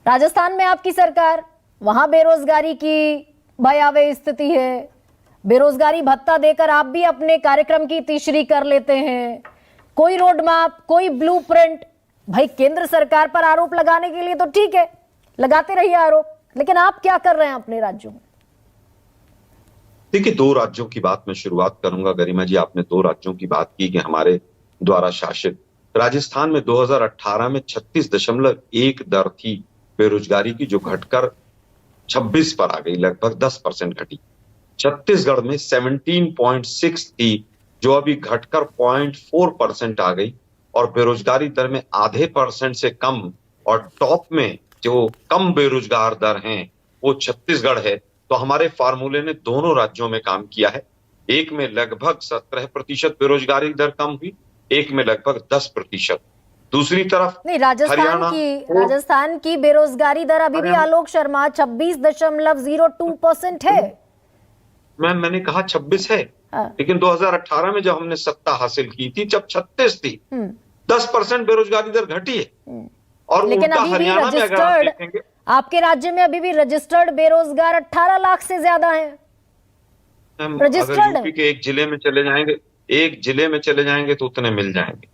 राजस्थान में आपकी सरकार, वहां बेरोजगारी की भयावह स्थिति है। बेरोजगारी भत्ता देकर आप भी अपने कार्यक्रम की तीसरी कर लेते हैं। कोई रोड मैप, कोई ब्लूप्रिंट। भाई केंद्र सरकार पर आरोप लगाने के लिए तो ठीक है, लगाते रहिए आरोप, लेकिन आप क्या कर रहे हैं अपने राज्यों में? देखिए, दो राज्यों की बात मैं शुरुआत करूंगा। गरिमा जी, आपने दो राज्यों की बात की कि हमारे द्वारा शासित। राजस्थान में 2018 में 36.1 दर थी बेरोजगारी की, जो घटकर 26 पर आ गई, लगभग 10% घटी। छत्तीसगढ़ में 17.6 थी, जो अभी घटकर 0.4% आ गई, और बेरोजगारी दर में आधे % से कम, और टॉप में जो कम बेरोजगार दर हैं वो छत्तीसगढ़ है। तो हमारे फार्मूले ने दोनों राज्यों में काम किया है। एक में लगभग 17% बेरोजगारी दर कम हुई, एक में लगभग 10%। दूसरी तरफ नहीं, राजस्थान की बेरोजगारी दर अभी भी आलोक शर्मा 26.02% है। मैंने कहा 26 है, लेकिन 2018 में जब हमने सत्ता हासिल की थी, जब 36 थी, 10% बेरोजगारी दर घटी है। और लेकिन अभी भी रजिस्टर्ड, आपके राज्य में अभी भी रजिस्टर्ड बेरोजगार 18 लाख से ज्यादा हैं। रजिस्टर्ड यूपी के एक जिले में चले जाएंगे तो उतने मिल जाएंगे।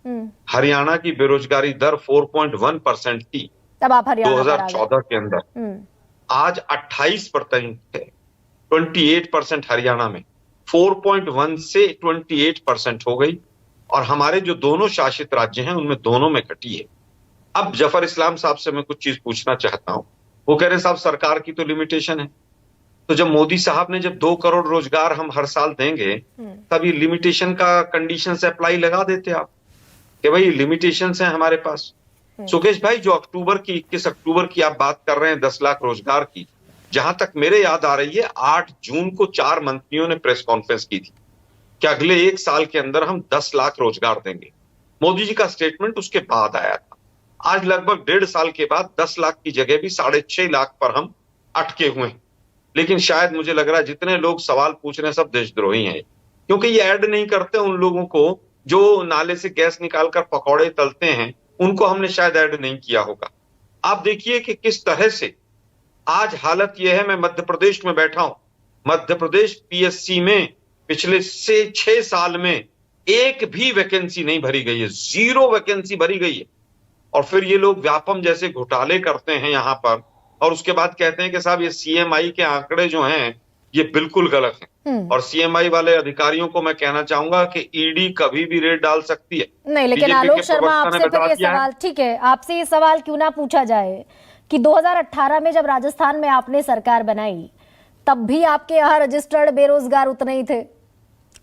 हरियाणा की बेरोजगारी दर 4.1% थी तब आप हरियाणा 2014 के अंदर, आज 28% है। 28% हरियाणा में, 4.1 से 28% हो गई। और हमारे जो दोनों शासित राज्य हैं उनमें दोनों में घटी है। अब जफर इस्लाम साहब से मैं कुछ चीज पूछना चाहता हूं। वो कह रहे साहब सरकार की तो लिमिटेशन है। तो जब मोदी साहब ने जब 2 करोड़ रोजगार हम हर साल देंगे, तब ये लिमिटेशन का कंडीशन से अप्लाई लगा देते आप कि भाई लिमिटेशन है हमारे पास। सुकेश भाई, जो 21 अक्टूबर की आप बात कर रहे हैं 10 लाख रोजगार की, जहां तक मेरे याद आ रही है 8 जून को 4 मंत्रियों ने प्रेस कॉन्फ्रेंस की थी कि अगले 1 साल के अंदर हम 10 लाख रोजगार देंगे। मोदी जी का स्टेटमेंट उसके बाद आया था। आज लगभग 1.5 साल के बाद 10 लाख की जगह भी 6.5 लाख पर हम अटके हुए हैं। लेकिन शायद मुझे लग रहा है जितने लोग सवाल पूछ रहे हैं सब देशद्रोही हैं, क्योंकि ये ऐड नहीं करते उन लोगों को जो नाले से गैस निकालकर पकौड़े तलते हैं, उनको हमने शायद ऐड नहीं किया होगा। आप देखिए कि किस तरह से आज हालत यह है। मैं मध्य प्रदेश में बैठा हूं। मध्य प्रदेश पीएससी में पिछले से 6 साल में एक भी वैकेंसी नहीं भरी गई है, 0 वैकेंसी भरी गई है। और फिर ये लोग व्यापम जैसे घोटाले करते हैं यहां पर, और उसके बाद कहते हैं कि साहब ये सीएमआई के आंकड़े जो हैं ये बिल्कुल गलत हैं। और सीएमआई वाले अधिकारियों को मैं कहना चाहूंगा कि ईडी कभी भी रेड डाल सकती है। नहीं, लेकिन आलोक शर्मा आपसे फिर ये सवाल, ठीक है, आपसे ये सवाल क्यों ना पूछा जाए कि 2018 में जब राजस्थान में आपने सरकार बनाई, तब भी आपके यहाँ रजिस्टर्ड बेरोजगार उतने ही थे,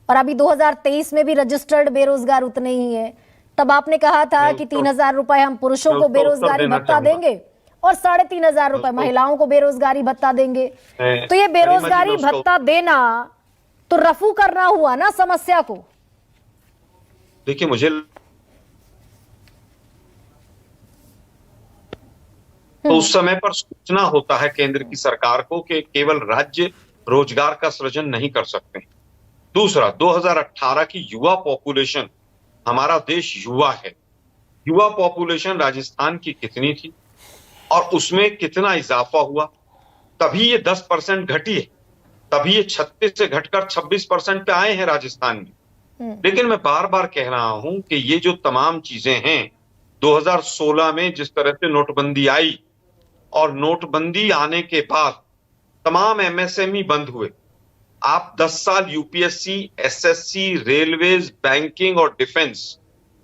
और अभी 2023 में भी रजिस्टर्ड बेरोजगार उतने ही है। तब आपने कहा था कि 3,000 रुपए हम पुरुषों को बेरोजगारी भत्ता देंगे और 3,500 रुपए महिलाओं को बेरोजगारी भत्ता देंगे। तो ये बेरोजगारी भत्ता देना तो रफू करना हुआ ना समस्या को। देखिए, मुझे तो उस समय पर सूचना होता है केंद्र की सरकार को कि केवल राज्य रोजगार का सृजन नहीं कर सकते। दूसरा, 2018 की युवा पॉपुलेशन, हमारा देश युवा है, युवा पॉपुलेशन राजस्थान की कितनी थी और उसमें कितना इजाफा हुआ, तभी ये 10% घटी है, तभी ये 36 से घटकर 26% पे आए हैं राजस्थान में। लेकिन मैं बार बार कह रहा हूं कि ये जो तमाम चीजें हैं, 2016 में जिस तरह से नोटबंदी आई, और नोटबंदी आने के बाद तमाम एमएसएमई बंद हुए। आप 10 साल यूपीएससी, एसएससी, रेलवेज, बैंकिंग और डिफेंस,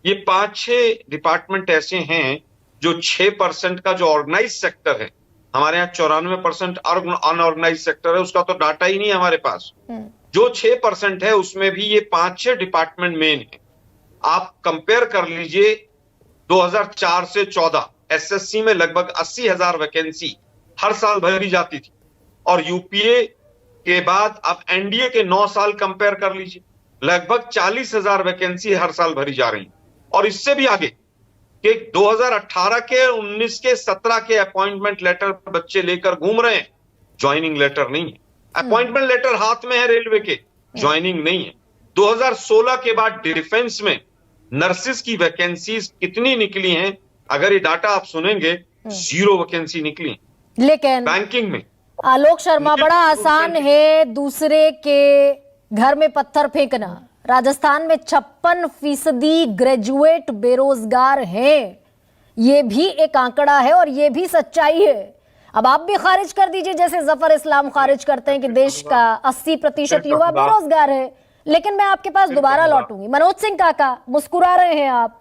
ये 5-6 डिपार्टमेंट ऐसे हैं जो 6% का जो ऑर्गेनाइज सेक्टर है, हमारे यहाँ 94% अनऑर्गेनाइज सेक्टर है, उसका तो डाटा ही नहीं है हमारे पास। जो 6% है उसमें भी ये 5-6 डिपार्टमेंट मेन है। आप कंपेयर कर लीजिए 2004 से 14, एसएससी में लगभग 80,000 वैकेंसी हर साल भरी जाती थी, और यूपीए के बाद आप एनडीए के 9 साल कंपेयर कर लीजिए, लगभग 40,000 वैकेंसी हर साल भरी जा रही। और इससे भी आगे कि 2018 के, 19 के, 17 के अपॉइंटमेंट लेटर बच्चे लेकर घूम रहे हैं, ज्वाइनिंग लेटर नहीं है। अपॉइंटमेंट लेटर हाथ में है रेलवे के, ज्वाइनिंग नहीं है। 2016 के बाद डिफेंस में नर्सिस की वैकेंसीज कितनी निकली हैं, अगर ये डाटा आप सुनेंगे 0 वैकेंसी निकली। लेकिन बैंकिंग में आलोक शर्मा, बड़ा आसान है दूसरे के घर में पत्थर फेंकना। राजस्थान में 56% ग्रेजुएट बेरोजगार हैं, ये भी एक आंकड़ा है और ये भी सच्चाई है। अब आप भी खारिज कर दीजिए, जैसे जफर इस्लाम खारिज करते हैं कि देश का 80% युवा बेरोजगार है। लेकिन मैं आपके पास दोबारा लौटूंगी। मनोज सिंह काका, मुस्कुरा रहे हैं आप,